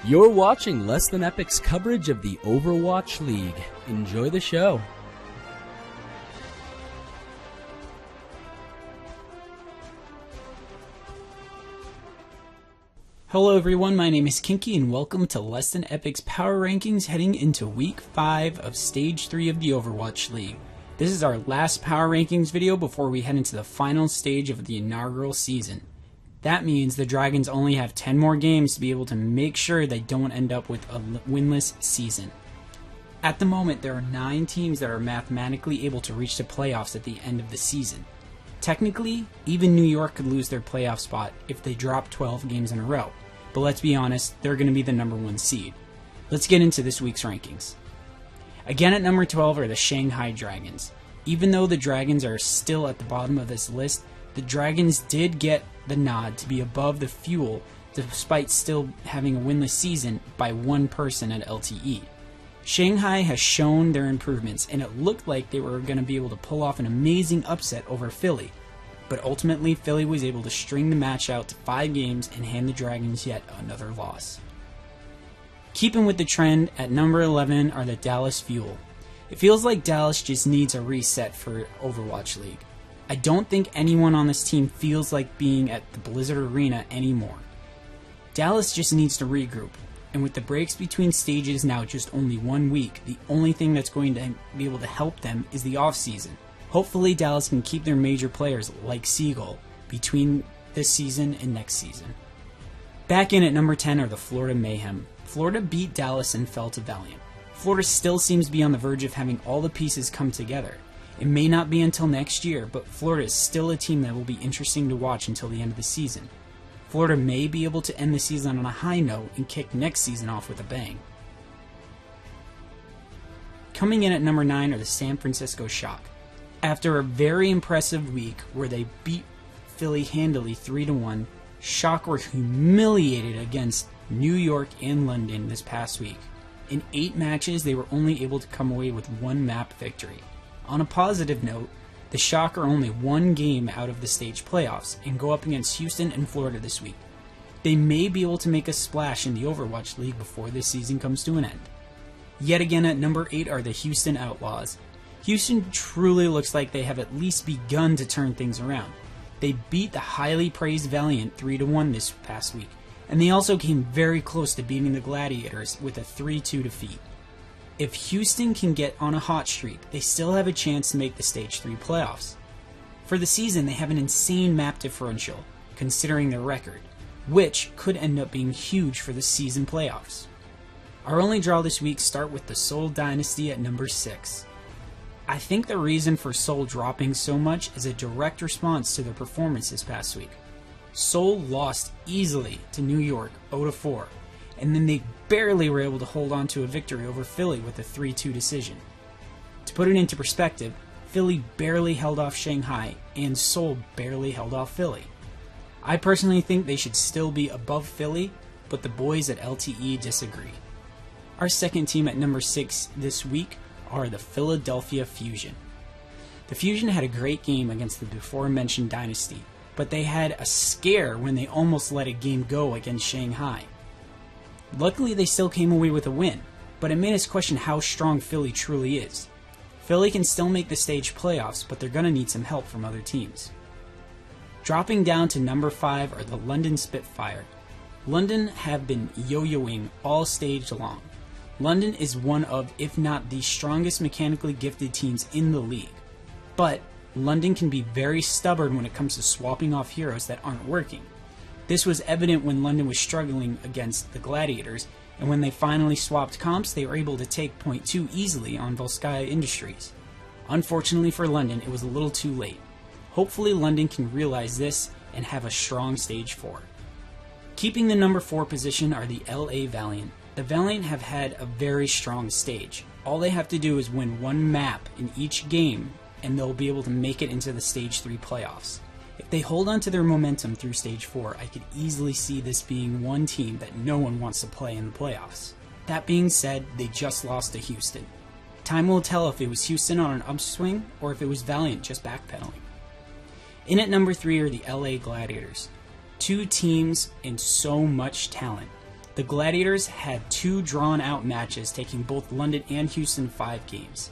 You're watching Less Than Epic's coverage of the Overwatch League. Enjoy the show. Hello everyone, my name is Kinky and welcome to Less Than Epic's Power Rankings heading into Week 5 of Stage 3 of the Overwatch League. This is our last Power Rankings video before we head into the final stage of the inaugural season. That means the Dragons only have 10 more games to be able to make sure they don't end up with a winless season. At the moment, there are 9 teams that are mathematically able to reach the playoffs at the end of the season. Technically, even New York could lose their playoff spot if they drop 12 games in a row. But let's be honest, they're going to be the number 1 seed. Let's get into this week's rankings. Again at number 12 are the Shanghai Dragons. Even though the Dragons are still at the bottom of this list, the Dragons did get the nod to be above the Fuel despite still having a winless season by one person at LTE. Shanghai has shown their improvements and it looked like they were going to be able to pull off an amazing upset over Philly. But ultimately Philly was able to string the match out to 5 games and hand the Dragons yet another loss. Keeping with the trend, at number 11 are the Dallas Fuel. It feels like Dallas just needs a reset for Overwatch League. I don't think anyone on this team feels like being at the Blizzard Arena anymore. Dallas just needs to regroup, and with the breaks between stages now just only 1 week, the only thing that's going to be able to help them is the off-season. Hopefully Dallas can keep their major players like Seagull between this season and next season. Back in at number 10 are the Florida Mayhem. Florida beat Dallas and fell to Valiant. Florida still seems to be on the verge of having all the pieces come together. It may not be until next year, but Florida is still a team that will be interesting to watch until the end of the season. Florida may be able to end the season on a high note and kick next season off with a bang. Coming in at number 9 are the San Francisco Shock. After a very impressive week where they beat Philly handily 3-1, Shock were humiliated against New York and London this past week. In 8 matches, they were only able to come away with 1 map victory. On a positive note, the Shock are only 1 game out of the stage playoffs and go up against Houston and Florida this week. They may be able to make a splash in the Overwatch League before this season comes to an end. Yet again at number 8 are the Houston Outlaws. Houston truly looks like they have at least begun to turn things around. They beat the highly praised Valiant 3-1 this past week, and they also came very close to beating the Gladiators with a 3-2 defeat. If Houston can get on a hot streak, they still have a chance to make the Stage 3 playoffs. For the season, they have an insane map differential, considering their record, which could end up being huge for the season playoffs. Our only draw this week start with the Seoul Dynasty at number 6. I think the reason for Seoul dropping so much is a direct response to their performance this past week. Seoul lost easily to New York 0-4, and then they barely were able to hold on to a victory over Philly with a 3-2 decision. To put it into perspective, Philly barely held off Shanghai, and Seoul barely held off Philly. I personally think they should still be above Philly, but the boys at LTE disagree. Our second team at number 6 this week are the Philadelphia Fusion. The Fusion had a great game against the before-mentioned Dynasty, but they had a scare when they almost let a game go against Shanghai. Luckily, they still came away with a win, but it made us question how strong Philly truly is. Philly can still make the stage playoffs, but they're going to need some help from other teams. Dropping down to number 5 are the London Spitfire. London have been yo-yoing all stage long. London is one of, if not the strongest mechanically gifted teams in the league. But London can be very stubborn when it comes to swapping off heroes that aren't working. This was evident when London was struggling against the Gladiators, and when they finally swapped comps, they were able to take point 2 easily on Volskaya Industries. Unfortunately for London, it was a little too late. Hopefully London can realize this and have a strong stage 4. Keeping the number 4 position are the LA Valiant. The Valiant have had a very strong stage. All they have to do is win 1 map in each game, and they'll be able to make it into the Stage 3 playoffs. If they hold on to their momentum through Stage 4, I could easily see this being one team that no one wants to play in the playoffs. That being said, they just lost to Houston. Time will tell if it was Houston on an upswing or if it was Valiant just backpedaling. In at number 3 are the LA Gladiators. 2 teams and so much talent. The Gladiators had 2 drawn-out matches, taking both London and Houston 5 games.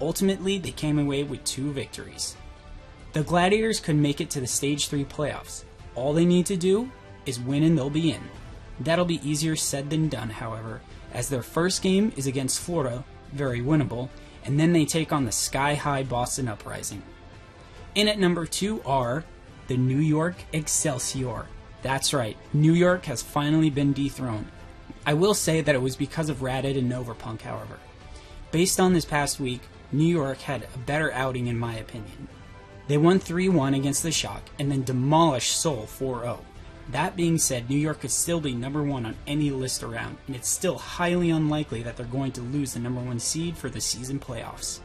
Ultimately, they came away with 2 victories. The Gladiators could make it to the Stage 3 playoffs. All they need to do is win and they'll be in. That'll be easier said than done, however, as their first game is against Florida, very winnable, and then they take on the sky-high Boston Uprising. In at number 2 are the New York Excelsior. That's right, New York has finally been dethroned. I will say that it was because of Radid and Novapunk, however. Based on this past week, New York had a better outing in my opinion. They won 3-1 against the Shock and then demolished Seoul 4-0. That being said, New York could still be number 1 on any list around, and it's still highly unlikely that they're going to lose the number 1 seed for the season playoffs.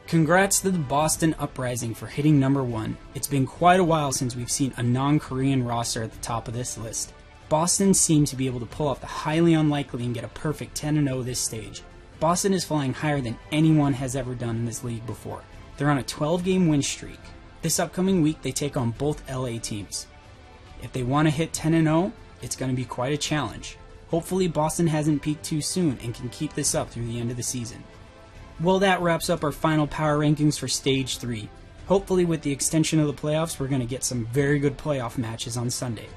Congrats to the Boston Uprising for hitting number 1. It's been quite a while since we've seen a non-Korean roster at the top of this list. Boston seemed to be able to pull off the highly unlikely and get a perfect 10-0 this stage. Boston is flying higher than anyone has ever done in this league before. They're on a 12-game win streak. This upcoming week they take on both LA teams. If they want to hit 10-0, it's going to be quite a challenge. Hopefully Boston hasn't peaked too soon and can keep this up through the end of the season. Well, that wraps up our final power rankings for Stage 3. Hopefully with the extension of the playoffs, we're going to get some very good playoff matches on Sunday.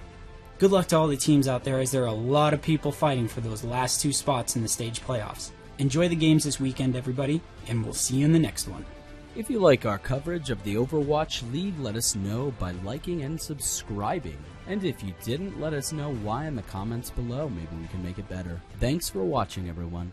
Good luck to all the teams out there, as there are a lot of people fighting for those last 2 spots in the stage playoffs. Enjoy the games this weekend, everybody, and we'll see you in the next one. If you like our coverage of the Overwatch League, let us know by liking and subscribing. And if you didn't, let us know why in the comments below. Maybe we can make it better. Thanks for watching, everyone.